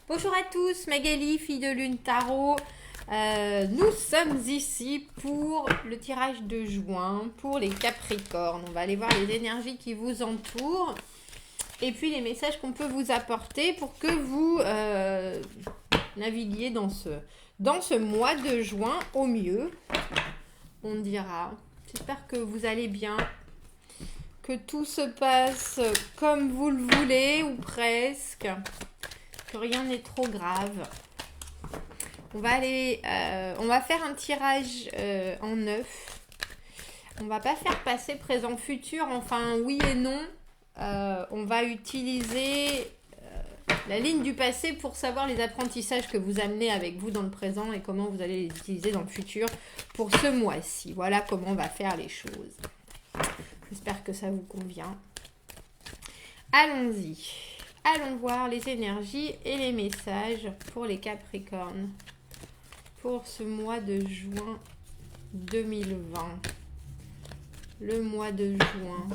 Bonjour à tous, Magali, fille de Lune Tarot. Nous sommes ici pour le tirage de juin pour les Capricornes. On va aller voir les énergies qui vous entourent et puis les messages qu'on peut vous apporter pour que vous naviguiez dans ce mois de juin au mieux. On dira. J'espère que vous allez bien, que tout se passe comme vous le voulez ou presque. Que rien n'est trop grave. On va faire un tirage en neuf. On va pas faire passé, présent, futur. Enfin, oui et non. On va utiliser la ligne du passé pour savoir les apprentissages que vous amenez avec vous dans le présent et comment vous allez les utiliser dans le futur pour ce mois-ci. Voilà comment on va faire les choses. J'espère que ça vous convient. Allons-y. Allons voir les énergies et les messages pour les Capricornes pour ce mois de juin 2020. Le mois de juin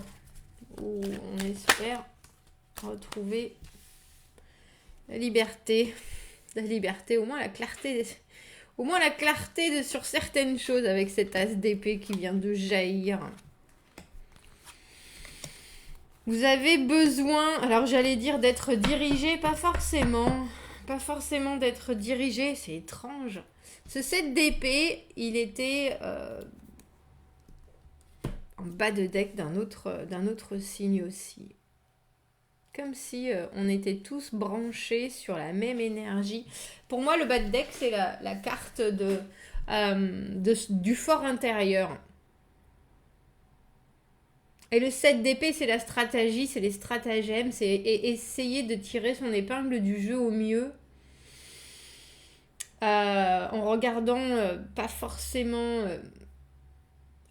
où on espère retrouver la liberté. La liberté, au moins la clarté. Au moins la clarté sur certaines choses avec cet as d'épée qui vient de jaillir. Vous avez besoin, alors j'allais dire d'être dirigé, pas forcément d'être dirigé, c'est étrange. Ce 7 d'épée, il était en bas de deck d'un autre signe aussi. Comme si on était tous branchés sur la même énergie. Pour moi, le bas de deck, c'est la carte du fort intérieur. Et le 7 d'épée, c'est la stratégie, c'est les stratagèmes, c'est essayer de tirer son épingle du jeu au mieux. En regardant pas forcément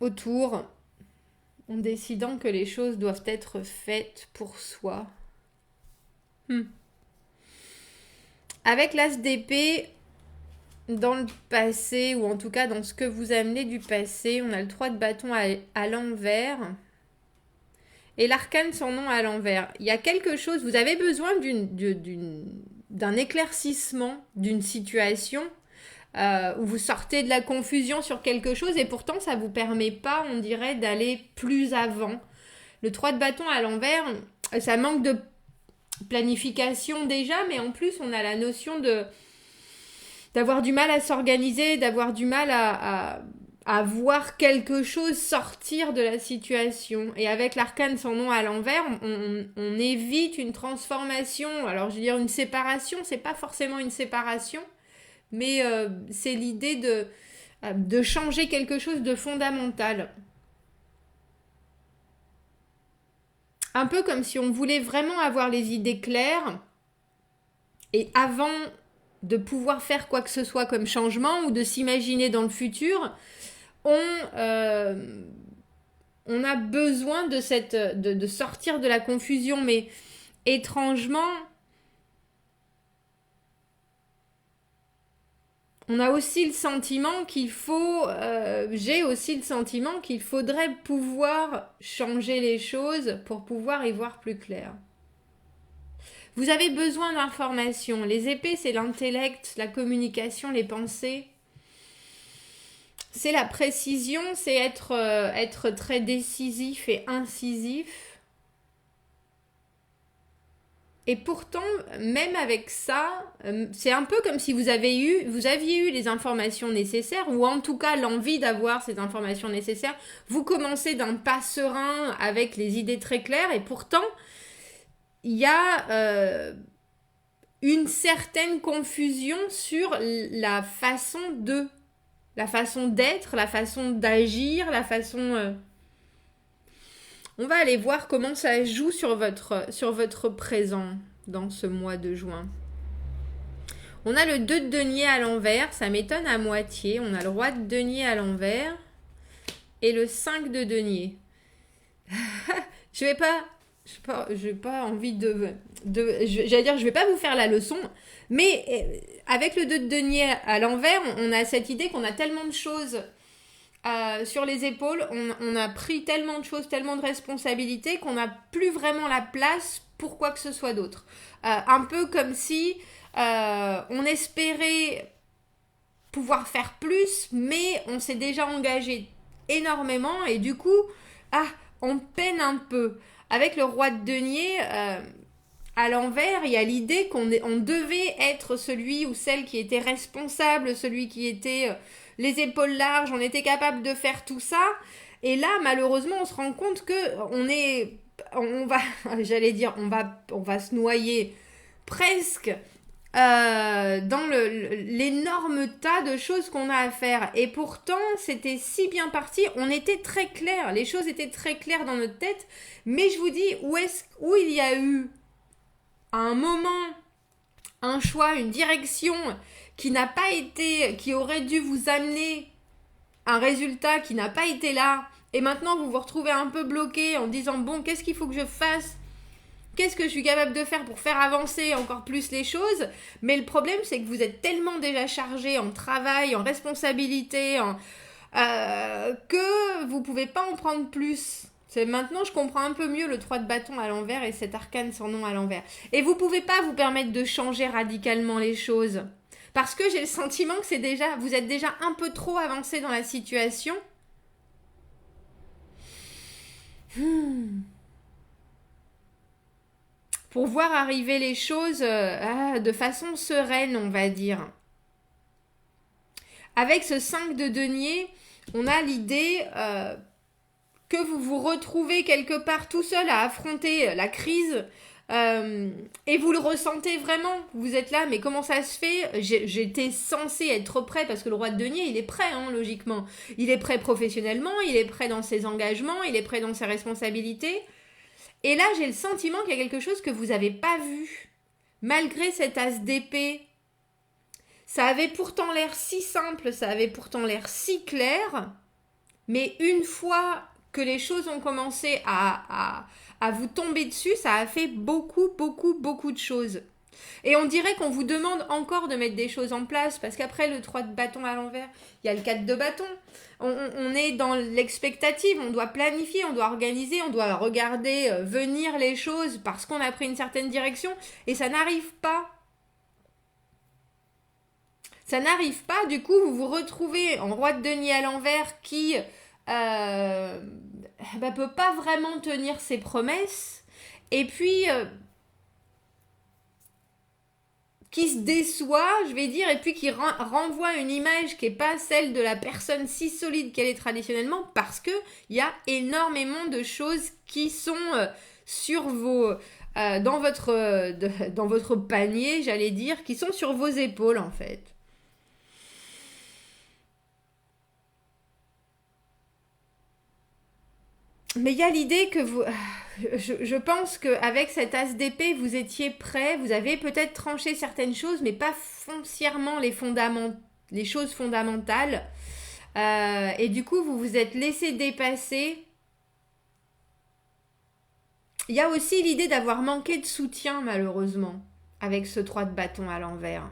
autour, en décidant que les choses doivent être faites pour soi. Avec l'as d'épée, dans le passé, ou en tout cas dans ce que vous amenez du passé, on a le 3 de bâton à l'envers. Et l'arcane son nom à l'envers. Il y a quelque chose, vous avez besoin d'un éclaircissement d'une situation où vous sortez de la confusion sur quelque chose et pourtant ça ne vous permet pas, on dirait, d'aller plus avant. Le 3 de bâton à l'envers, ça manque de planification déjà, mais en plus on a la notion d'avoir du mal à s'organiser, d'avoir du mal à voir quelque chose sortir de la situation. Et avec l'arcane son nom à l'envers, on évite une transformation. Alors je veux dire une séparation, c'est pas forcément une séparation, mais c'est l'idée de changer quelque chose de fondamental. Un peu comme si on voulait vraiment avoir les idées claires et avant de pouvoir faire quoi que ce soit comme changement ou de s'imaginer dans le futur, on a besoin de sortir de la confusion, mais étrangement, on a aussi le sentiment qu'il faut, j'ai aussi le sentiment qu'il faudrait pouvoir changer les choses pour pouvoir y voir plus clair. Vous avez besoin d'informations. Les épées, c'est l'intellect, la communication, les pensées. C'est la précision, c'est être très décisif et incisif. Et pourtant, même avec ça, c'est un peu comme si vous aviez eu les informations nécessaires, ou en tout cas l'envie d'avoir ces informations nécessaires. Vous commencez d'un pas serein avec les idées très claires, et pourtant, il y a une certaine confusion sur la façon d'être, la façon d'agir, la façon... On va aller voir comment ça joue sur votre présent dans ce mois de juin. On a le 2 de denier à l'envers, ça m'étonne à moitié. On a le roi de denier à l'envers et le 5 de denier. Je n'ai pas envie j'allais dire, je vais pas vous faire la leçon, mais avec le 2 de denier à l'envers, on a cette idée qu'on a tellement de choses sur les épaules, on a pris tellement de choses, tellement de responsabilités qu'on n'a plus vraiment la place pour quoi que ce soit d'autre. Un peu comme si On espérait pouvoir faire plus, mais on s'est déjà engagé énormément et du coup, on peine un peu. Avec le roi de denier, à l'envers, il y a l'idée on devait être celui ou celle qui était responsable, celui qui était les épaules larges, on était capable de faire tout ça. Et là, malheureusement, on se rend compte que on va, j'allais dire, on va se noyer presque dans l'énorme tas de choses qu'on a à faire. Et pourtant, c'était si bien parti, on était très clair, les choses étaient très claires dans notre tête, mais je vous dis, où il y a eu un moment, un choix, une direction qui n'a pas été, qui aurait dû vous amener un résultat qui n'a pas été là, et maintenant vous vous retrouvez un peu bloqué en disant, bon, qu'est-ce qu'il faut que je fasse ? Qu'est-ce que je suis capable de faire pour faire avancer encore plus les choses ? Mais le problème, c'est que vous êtes tellement déjà chargé en travail, en responsabilité, que vous pouvez pas en prendre plus. Maintenant, je comprends un peu mieux le 3 de bâton à l'envers et cet arcane sans nom à l'envers. Et vous pouvez pas vous permettre de changer radicalement les choses. Parce que j'ai le sentiment que vous êtes déjà un peu trop avancé dans la situation. Pour voir arriver les choses de façon sereine, on va dire. Avec ce 5 de denier, on a l'idée que vous vous retrouvez quelque part tout seul à affronter la crise et vous le ressentez vraiment. Vous êtes là, mais comment ça se fait ? J'étais censée être prêt parce que le roi de denier, il est prêt, logiquement. Il est prêt professionnellement, il est prêt dans ses engagements, il est prêt dans ses responsabilités. Et là, j'ai le sentiment qu'il y a quelque chose que vous n'avez pas vu. Malgré cet as d'épée, ça avait pourtant l'air si simple, ça avait pourtant l'air si clair, mais une fois que les choses ont commencé à vous tomber dessus, ça a fait beaucoup, beaucoup, beaucoup de choses. Et on dirait qu'on vous demande encore de mettre des choses en place, parce qu'après le 3 de bâton à l'envers, il y a le 4 de bâton. On est dans l'expectative, on doit planifier, on doit organiser, on doit regarder venir les choses parce qu'on a pris une certaine direction, et ça n'arrive pas. Ça n'arrive pas, du coup vous vous retrouvez en roi de denier à l'envers qui peut pas vraiment tenir ses promesses, et puis qui se déçoit, je vais dire, et puis qui renvoie une image qui n'est pas celle de la personne si solide qu'elle est traditionnellement, parce qu'il y a énormément de choses qui sont sur vos... dans votre panier, j'allais dire, qui sont sur vos épaules, en fait. Mais il y a l'idée que vous... Je pense qu'avec cet as d'épée, vous étiez prêt, vous avez peut-être tranché certaines choses, mais pas foncièrement les choses fondamentales. Et du coup, vous vous êtes laissé dépasser. Il y a aussi l'idée d'avoir manqué de soutien, malheureusement, avec ce 3 de bâton à l'envers.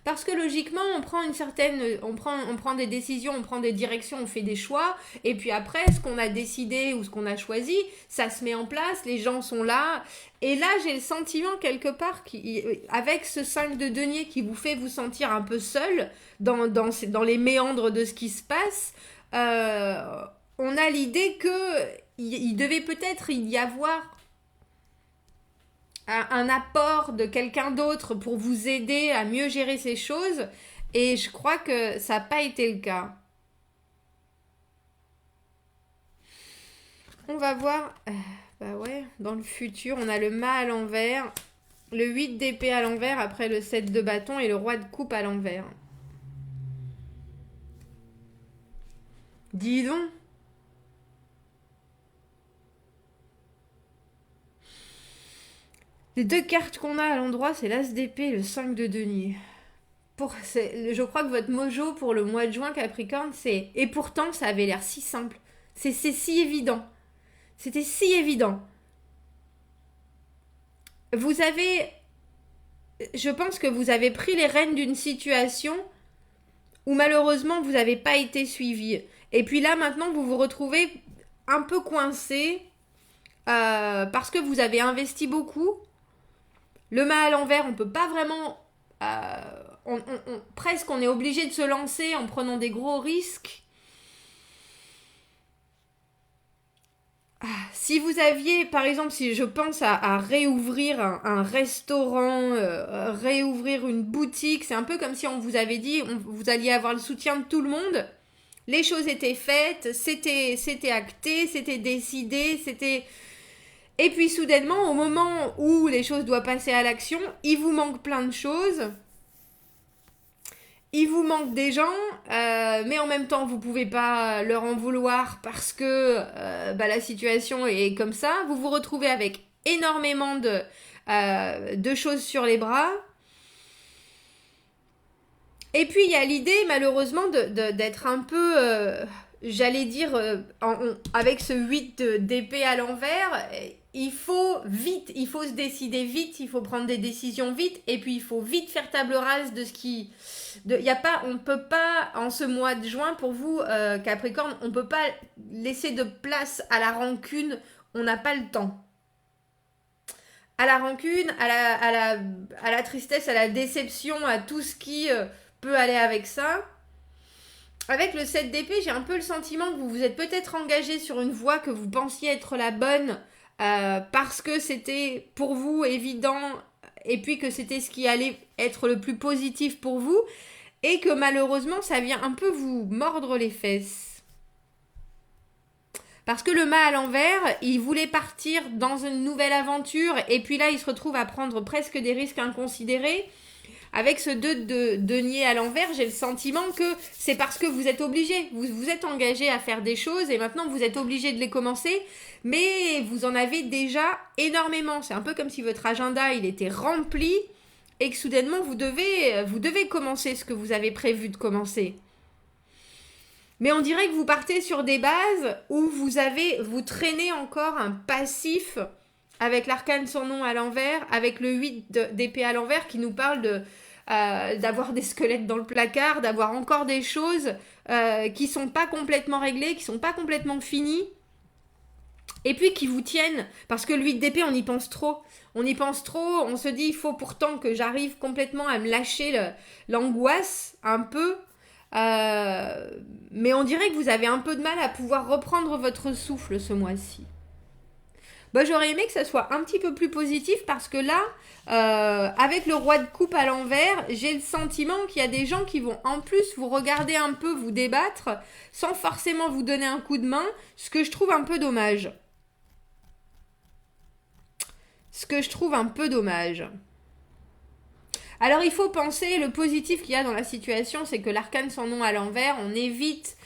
Parce que logiquement, on prend des décisions, on prend des directions, on fait des choix, et puis après, ce qu'on a décidé ou ce qu'on a choisi, ça se met en place, les gens sont là, et là, j'ai le sentiment quelque part, avec ce 5 de denier qui vous fait vous sentir un peu seul dans les méandres de ce qui se passe, on a l'idée qu'il devait peut-être y avoir un apport de quelqu'un d'autre pour vous aider à mieux gérer ces choses, et je crois que ça n'a pas été le cas. On va voir, dans le futur, on a le mât à l'envers, le 8 d'épée à l'envers, après le 7 de bâton et le roi de coupe à l'envers. Dis donc. Les deux cartes qu'on a à l'endroit, c'est l'as d'épée et le 5 de denier. Je crois que votre mojo pour le mois de juin, Capricorne, c'est... Et pourtant, ça avait l'air si simple. C'est si évident. C'était si évident. Je pense que vous avez pris les rênes d'une situation où malheureusement, vous n'avez pas été suivi. Et puis là, maintenant, vous vous retrouvez un peu coincé parce que vous avez investi beaucoup. Le mât à l'envers, on peut pas vraiment... presque on est obligé de se lancer en prenant des gros risques. Si vous aviez, par exemple, si je pense à réouvrir un restaurant, réouvrir une boutique, c'est un peu comme si on vous avait dit, vous alliez avoir le soutien de tout le monde. Les choses étaient faites, c'était acté, c'était décidé, c'était... Et puis soudainement, au moment où les choses doivent passer à l'action, il vous manque plein de choses. Il vous manque des gens, mais en même temps, vous pouvez pas leur en vouloir parce que la situation est comme ça. Vous vous retrouvez avec énormément de choses sur les bras. Et puis, il y a l'idée, malheureusement, d'être un peu, j'allais dire, avec ce 8 d'épée à l'envers, il faut vite, il faut se décider vite, il faut prendre des décisions vite, et puis il faut vite faire table rase de ce qui... on ne peut pas, en ce mois de juin, pour vous, Capricorne, on ne peut pas laisser de place à la rancune, on n'a pas le temps. À la rancune, à la tristesse, à la déception, à tout ce qui peut aller avec ça. Avec le 7 d'épée, j'ai un peu le sentiment que vous vous êtes peut-être engagé sur une voie que vous pensiez être la bonne parce que c'était pour vous évident et puis que c'était ce qui allait être le plus positif pour vous et que malheureusement ça vient un peu vous mordre les fesses. Parce que le mât à l'envers, il voulait partir dans une nouvelle aventure et puis là il se retrouve à prendre presque des risques inconsidérés. Avec ce 2 de denier à l'envers, j'ai le sentiment que c'est parce que vous êtes obligé. Vous vous êtes engagé à faire des choses et maintenant vous êtes obligé de les commencer. Mais vous en avez déjà énormément. C'est un peu comme si votre agenda il était rempli et que soudainement vous devez commencer ce que vous avez prévu de commencer. Mais on dirait que vous partez sur des bases où vous traînez encore un passif avec l'arcane sans nom à l'envers, avec le 8 d'épée à l'envers qui nous parle d'avoir des squelettes dans le placard, d'avoir encore des choses qui sont pas complètement réglées, qui sont pas complètement finies, et puis qui vous tiennent, parce que le 8 d'épée, on y pense trop. On y pense trop, on se dit, il faut pourtant que j'arrive complètement à me lâcher l'angoisse, un peu, mais on dirait que vous avez un peu de mal à pouvoir reprendre votre souffle ce mois-ci. J'aurais aimé que ça soit un petit peu plus positif parce que là, avec le roi de coupe à l'envers, j'ai le sentiment qu'il y a des gens qui vont en plus vous regarder un peu, vous débattre, sans forcément vous donner un coup de main, ce que je trouve un peu dommage. Alors il faut penser, le positif qu'il y a dans la situation, c'est que l'arcane sans nom à l'envers, on évite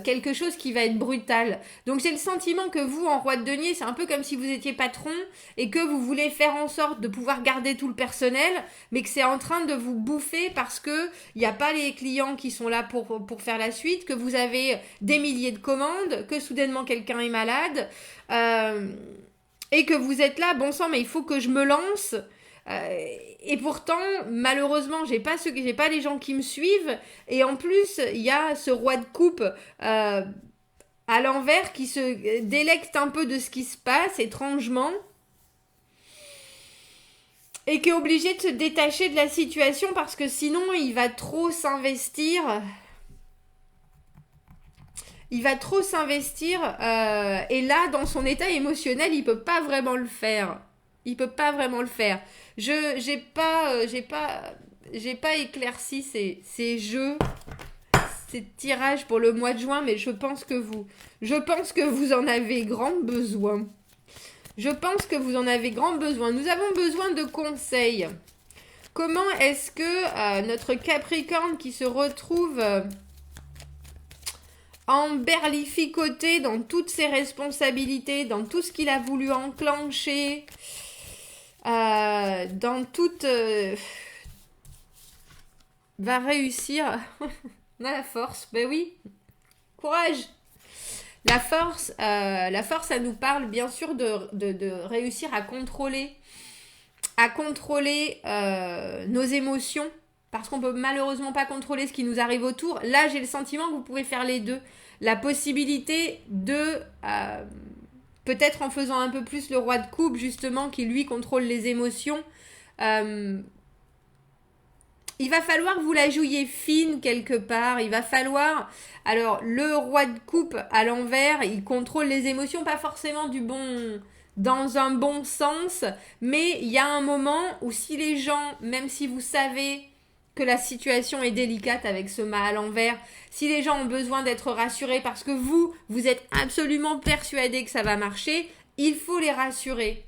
quelque chose qui va être brutal. Donc j'ai le sentiment que vous, en roi de denier, c'est un peu comme si vous étiez patron et que vous voulez faire en sorte de pouvoir garder tout le personnel, mais que c'est en train de vous bouffer parce que il n'y a pas les clients qui sont là pour faire la suite, que vous avez des milliers de commandes, que soudainement quelqu'un est malade, et que vous êtes là, bon sang, mais il faut que je me lance. Et pourtant, malheureusement, j'ai pas les gens qui me suivent. Et en plus, il y a ce roi de coupe à l'envers qui se délecte un peu de ce qui se passe, étrangement. Et qui est obligé de se détacher de la situation parce que sinon, il va trop s'investir. Et là, dans son état émotionnel, il peut pas vraiment le faire. J'ai pas éclairci ces jeux, ces tirages pour le mois de juin, mais je pense que vous en avez grand besoin. Nous avons besoin de conseils. Comment est-ce que notre Capricorne qui se retrouve emberlificoté dans toutes ses responsabilités, dans tout ce qu'il a voulu enclencher, dans toute... va réussir. On a la force, ben oui. Courage. La force, ça nous parle bien sûr de réussir à contrôler nos émotions, parce qu'on peut malheureusement pas contrôler ce qui nous arrive autour. Là, j'ai le sentiment que vous pouvez faire les deux. La possibilité de... peut-être en faisant un peu plus le roi de coupe, justement, qui lui contrôle les émotions, Euh, il va falloir que vous la jouiez fine quelque part. Il va falloir... Alors, le roi de coupe à l'envers, il contrôle les émotions, pas forcément dans un bon sens, mais il y a un moment où si les gens, même si vous savez que la situation est délicate avec ce mât à l'envers, si les gens ont besoin d'être rassurés parce que vous êtes absolument persuadé que ça va marcher, il faut les rassurer.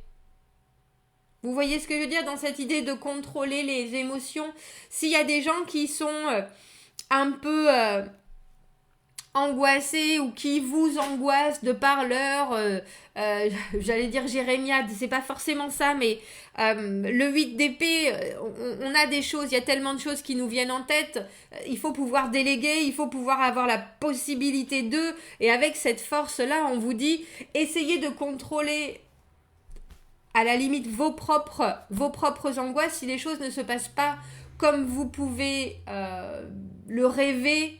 Vous voyez ce que je veux dire dans cette idée de contrôler les émotions? S'il y a des gens qui sont un peu angoissés ou qui vous angoissent de par leur, j'allais dire jérémiade, c'est pas forcément ça, mais le 8 d'épée, on a des choses, il y a tellement de choses qui nous viennent en tête, il faut pouvoir déléguer, il faut pouvoir avoir la possibilité d'eux, et avec cette force-là, on vous dit, essayez de contrôler à la limite vos propres angoisses si les choses ne se passent pas comme vous pouvez le rêver.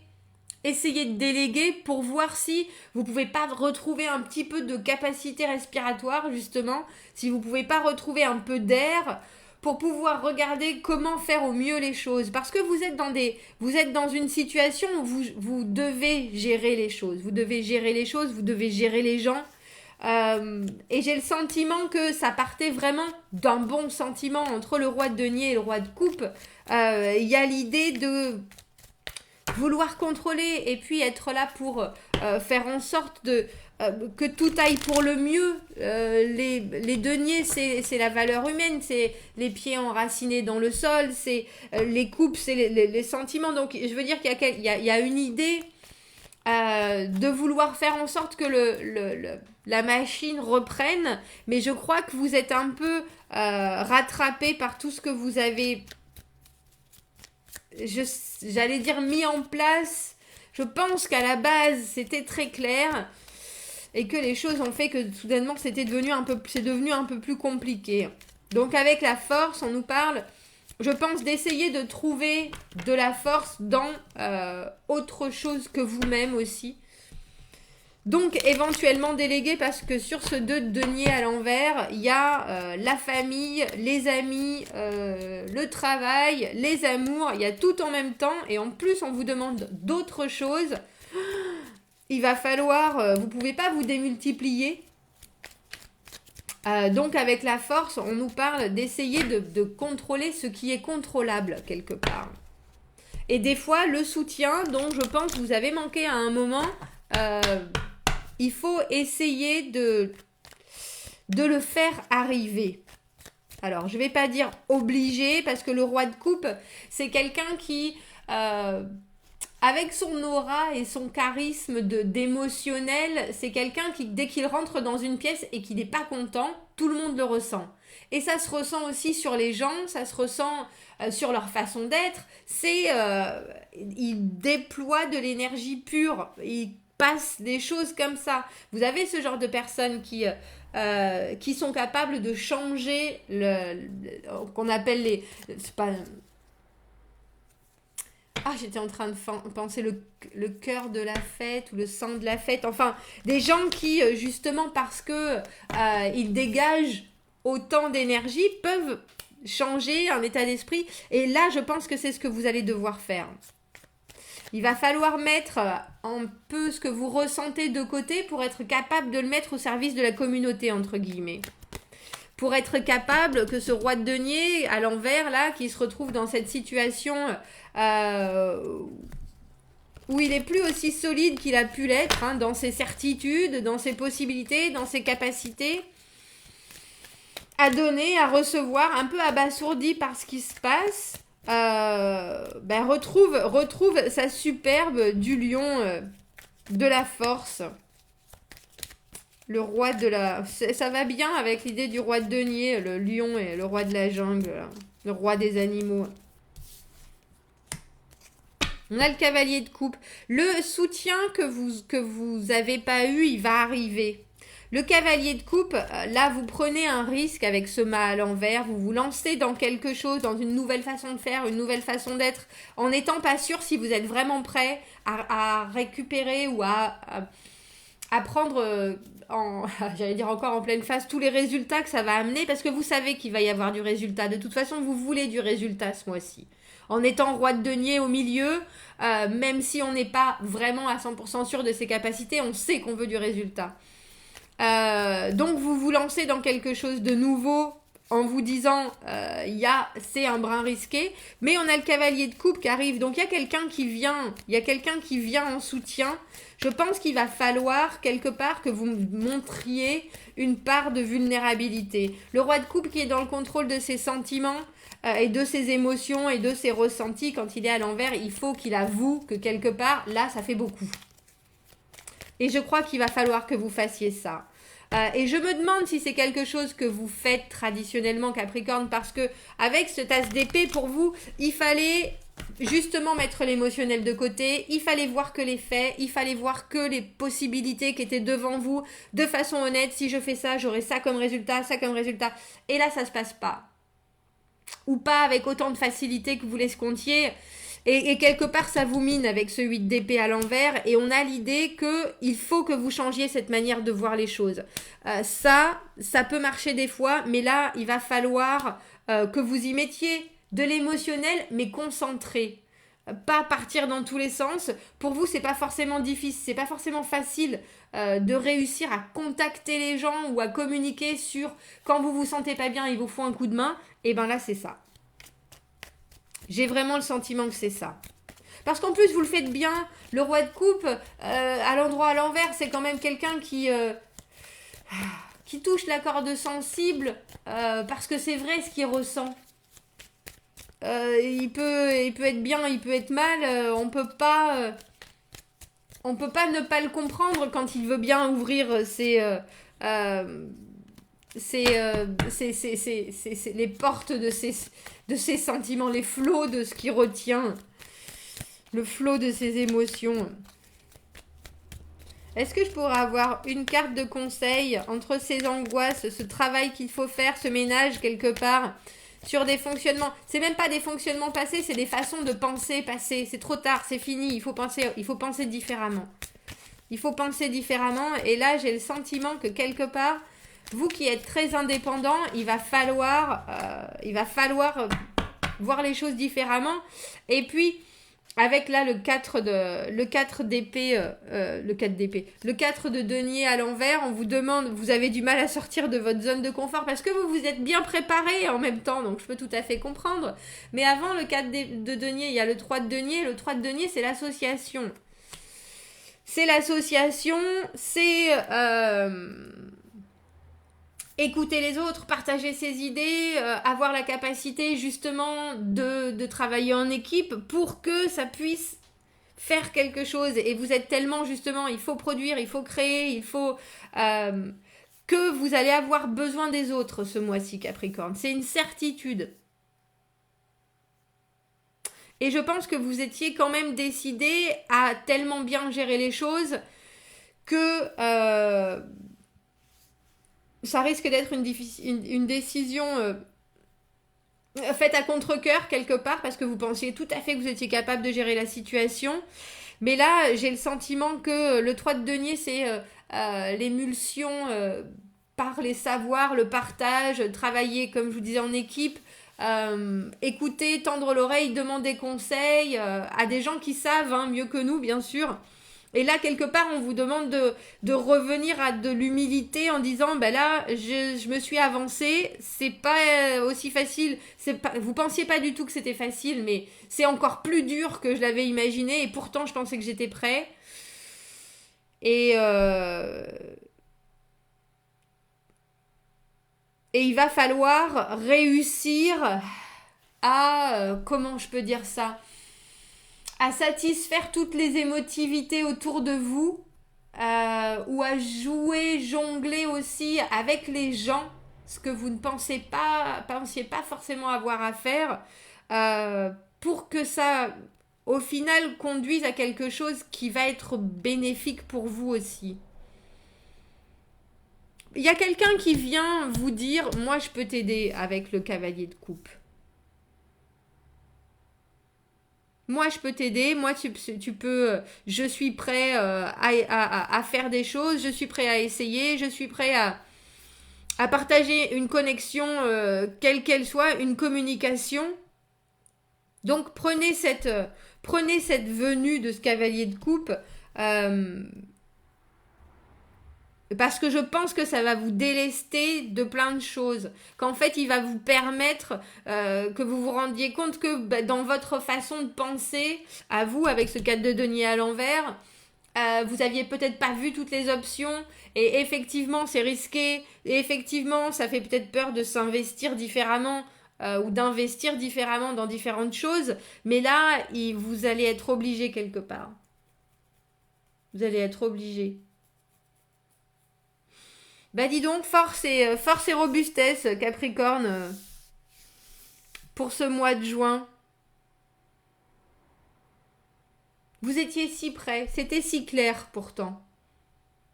Essayez de déléguer pour voir si vous ne pouvez pas retrouver un petit peu de capacité respiratoire, justement, si vous ne pouvez pas retrouver un peu d'air pour pouvoir regarder comment faire au mieux les choses. Parce que vous êtes dans une situation où vous devez gérer les choses. Vous devez gérer les choses, vous devez gérer les gens. Et j'ai le sentiment que ça partait vraiment d'un bon sentiment entre le roi de denier et le roi de coupe. Il y a l'idée de vouloir contrôler et puis être là pour faire en sorte que tout aille pour le mieux. Les deniers, c'est la valeur humaine, c'est les pieds enracinés dans le sol, c'est les coupes, c'est les sentiments. Donc je veux dire qu'il y a une idée de vouloir faire en sorte que la machine reprenne, mais je crois que vous êtes un peu rattrapé par tout ce que vous avez, j'allais dire, mis en place. Je pense qu'à la base, c'était très clair et que les choses ont fait que soudainement, c'est devenu un peu plus compliqué. Donc avec la force, on nous parle, je pense, d'essayer de trouver de la force dans autre chose que vous-même aussi. Donc éventuellement déléguer, parce que sur ce 2 de denier à l'envers, il y a la famille, les amis, le travail, les amours, il y a tout en même temps et en plus on vous demande d'autres choses. Il va falloir, vous pouvez pas vous démultiplier. Donc avec la force, on nous parle d'essayer de contrôler ce qui est contrôlable quelque part. Et des fois, le soutien dont je pense que vous avez manqué à un moment, il faut essayer de le faire arriver. Alors, je ne vais pas dire obligé, parce que le roi de coupe, c'est quelqu'un qui, avec son aura et son charisme d'émotionnel, c'est quelqu'un qui, dès qu'il rentre dans une pièce et qu'il n'est pas content, tout le monde le ressent. Et ça se ressent aussi sur les gens, ça se ressent sur leur façon d'être. Il déploie de l'énergie pure, il passe des choses comme ça. Vous avez ce genre de personnes qui sont capables de changer qu'on appelle c'est pas... j'étais en train de penser le cœur de la fête ou le sang de la fête. Enfin, des gens qui, justement, parce que ils dégagent autant d'énergie, peuvent changer un état d'esprit. Et là, je pense que c'est ce que vous allez devoir faire. Il va falloir mettre un peu ce que vous ressentez de côté pour être capable de le mettre au service de la communauté, entre guillemets. Pour être capable que ce roi de denier à l'envers, là, qui se retrouve dans cette situation où il est plus aussi solide qu'il a pu l'être, hein, dans ses certitudes, dans ses possibilités, dans ses capacités, à donner, à recevoir, un peu abasourdi par ce qui se passe, retrouve sa superbe du lion de la force. Le roi de la... Ça va bien avec l'idée du roi de denier, le lion et le roi de la jungle, le roi des animaux. On a le cavalier de coupe. Le soutien que vous avez pas eu, il va arriver. Le cavalier de coupe, là, vous prenez un risque avec ce mât à l'envers. Vous vous lancez dans quelque chose, dans une nouvelle façon de faire, une nouvelle façon d'être, en n'étant pas sûr si vous êtes vraiment prêt à récupérer ou à à prendre j'allais dire encore en pleine face, tous les résultats que ça va amener, parce que vous savez qu'il va y avoir du résultat. De toute façon, vous voulez du résultat ce mois-ci. En étant roi de denier au milieu, même si on n'est pas vraiment à 100% sûr de ses capacités, on sait qu'on veut du résultat. Donc vous vous lancez dans quelque chose de nouveau en vous disant c'est un brin risqué, mais on a le cavalier de coupe qui arrive, donc il y a quelqu'un qui vient en soutien. Je pense qu'il va falloir quelque part que vous montriez une part de vulnérabilité. Le roi de coupe qui est dans le contrôle de ses sentiments et de ses émotions et de ses ressentis quand il est à l'envers, il faut qu'il avoue que quelque part, là, ça fait beaucoup. Et je crois qu'il va falloir que vous fassiez ça. Et je me demande si c'est quelque chose que vous faites traditionnellement, Capricorne, parce que avec ce tasse d'épée, pour vous, il fallait justement mettre l'émotionnel de côté, il fallait voir que les faits, il fallait voir que les possibilités qui étaient devant vous, de façon honnête, si je fais ça, j'aurai ça comme résultat, ça comme résultat. Et là, ça se passe pas. Ou pas avec autant de facilité que vous l'escomptiez. Et quelque part, ça vous mine avec ce 8 d'épée à l'envers. Et on a l'idée qu'il faut que vous changiez cette manière de voir les choses. Ça peut marcher des fois. Mais là, il va falloir que vous y mettiez de l'émotionnel, mais concentré. Pas partir dans tous les sens. Pour vous, c'est pas forcément difficile. C'est pas forcément facile de réussir à contacter les gens ou à communiquer sur quand vous vous sentez pas bien, il vous faut un coup de main. Et ben là, c'est ça. J'ai vraiment le sentiment que c'est ça. Parce qu'en plus, vous le faites bien. Le roi de coupe, à l'endroit à l'envers, c'est quand même quelqu'un qui touche la corde sensible parce que c'est vrai ce qu'il ressent. Il peut être bien, il peut être mal. On peut pas ne pas le comprendre quand il veut bien ouvrir les portes de ses sentiments, les flots de ce qui retient, le flot de ses émotions. Est-ce que je pourrais avoir une carte de conseil entre ces angoisses, ce travail qu'il faut faire, ce ménage quelque part, sur des fonctionnements? C'est même pas des fonctionnements passés, c'est des façons de penser passées. C'est trop tard, c'est fini, il faut penser différemment. Il faut penser différemment, et là j'ai le sentiment que quelque part, vous qui êtes très indépendant, il va falloir voir les choses différemment. Et puis, avec là le 4 d'épée, le 4 de denier à l'envers, on vous demande, vous avez du mal à sortir de votre zone de confort parce que vous vous êtes bien préparé en même temps, donc je peux tout à fait comprendre. Mais avant le 4 de denier, il y a le 3 de denier. Le 3 de denier, c'est l'association. C'est l'association, c'est écouter les autres, partager ses idées, avoir la capacité justement de travailler en équipe pour que ça puisse faire quelque chose. Et vous êtes tellement justement, il faut produire, il faut créer, il faut que vous allez avoir besoin des autres ce mois-ci, Capricorne. C'est une certitude. Et je pense que vous étiez quand même décidé à tellement bien gérer les choses que ça risque d'être une décision faite à contre-cœur quelque part parce que vous pensiez tout à fait que vous étiez capable de gérer la situation. Mais là, j'ai le sentiment que le 3 de denier, c'est l'émulsion par les savoirs, le partage, travailler, comme je vous disais, en équipe, écouter, tendre l'oreille, demander conseil à des gens qui savent mieux que nous, bien sûr. Et là, quelque part, on vous demande de revenir à de l'humilité en disant, ben là, je me suis avancée, c'est pas aussi facile, vous pensiez pas du tout que c'était facile, mais c'est encore plus dur que je l'avais imaginé, et pourtant, je pensais que j'étais prêt. Et il va falloir réussir à, comment je peux dire ça, à satisfaire toutes les émotivités autour de vous ou à jouer, jongler aussi avec les gens, ce que vous ne pensiez pas forcément avoir à faire pour que ça, au final, conduise à quelque chose qui va être bénéfique pour vous aussi. Il y a quelqu'un qui vient vous dire, moi je peux t'aider avec le cavalier de coupe. Moi, je peux t'aider. Moi, tu peux. Je suis prêt à faire des choses. Je suis prêt à essayer. Je suis prêt à partager une connexion, quelle qu'elle soit, une communication. Donc, prenez cette venue de ce cavalier de coupe. euh, Parce que je pense que ça va vous délester de plein de choses. Qu'en fait, il va vous permettre que vous vous rendiez compte que dans votre façon de penser, à vous, avec ce 4 de denier à l'envers, vous aviez peut-être pas vu toutes les options. Et effectivement, c'est risqué. Et effectivement, ça fait peut-être peur de s'investir différemment. Ou d'investir différemment dans différentes choses. Mais là, vous allez être obligé quelque part. Vous allez être obligé. Bah dis donc, force et robustesse, Capricorne, pour ce mois de juin. Vous étiez si près, c'était si clair pourtant.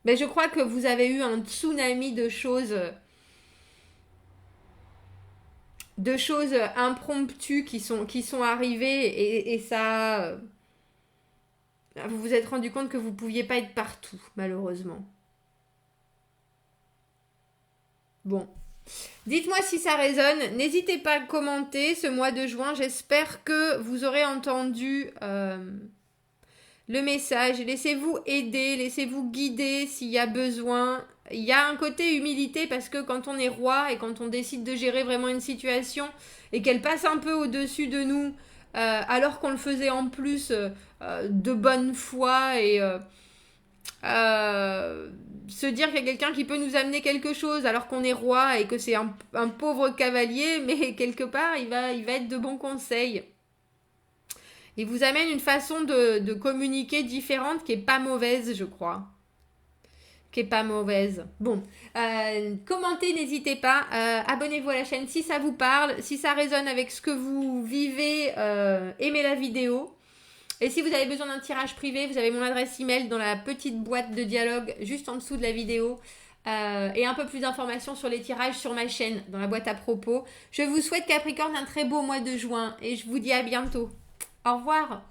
Mais je crois que vous avez eu un tsunami de choses impromptues qui sont arrivées et ça, vous vous êtes rendu compte que vous pouviez pas être partout, malheureusement. Bon, dites-moi si ça résonne. N'hésitez pas à commenter ce mois de juin. J'espère que vous aurez entendu le message. Laissez-vous aider, laissez-vous guider s'il y a besoin. Il y a un côté humilité parce que quand on est roi et quand on décide de gérer vraiment une situation et qu'elle passe un peu au-dessus de nous, alors qu'on le faisait en plus de bonne foi et se dire qu'il y a quelqu'un qui peut nous amener quelque chose alors qu'on est roi et que c'est un pauvre cavalier, mais quelque part il va être de bons conseils. Il vous amène une façon de communiquer différente qui est pas mauvaise, je crois. Qui est pas mauvaise. Bon, commentez, n'hésitez pas. Abonnez-vous à la chaîne si ça vous parle, si ça résonne avec ce que vous vivez, aimez la vidéo. Et si vous avez besoin d'un tirage privé, vous avez mon adresse email dans la petite boîte de dialogue juste en dessous de la vidéo. Et un peu plus d'informations sur les tirages sur ma chaîne, dans la boîte à propos. Je vous souhaite Capricorne un très beau mois de juin et je vous dis à bientôt. Au revoir.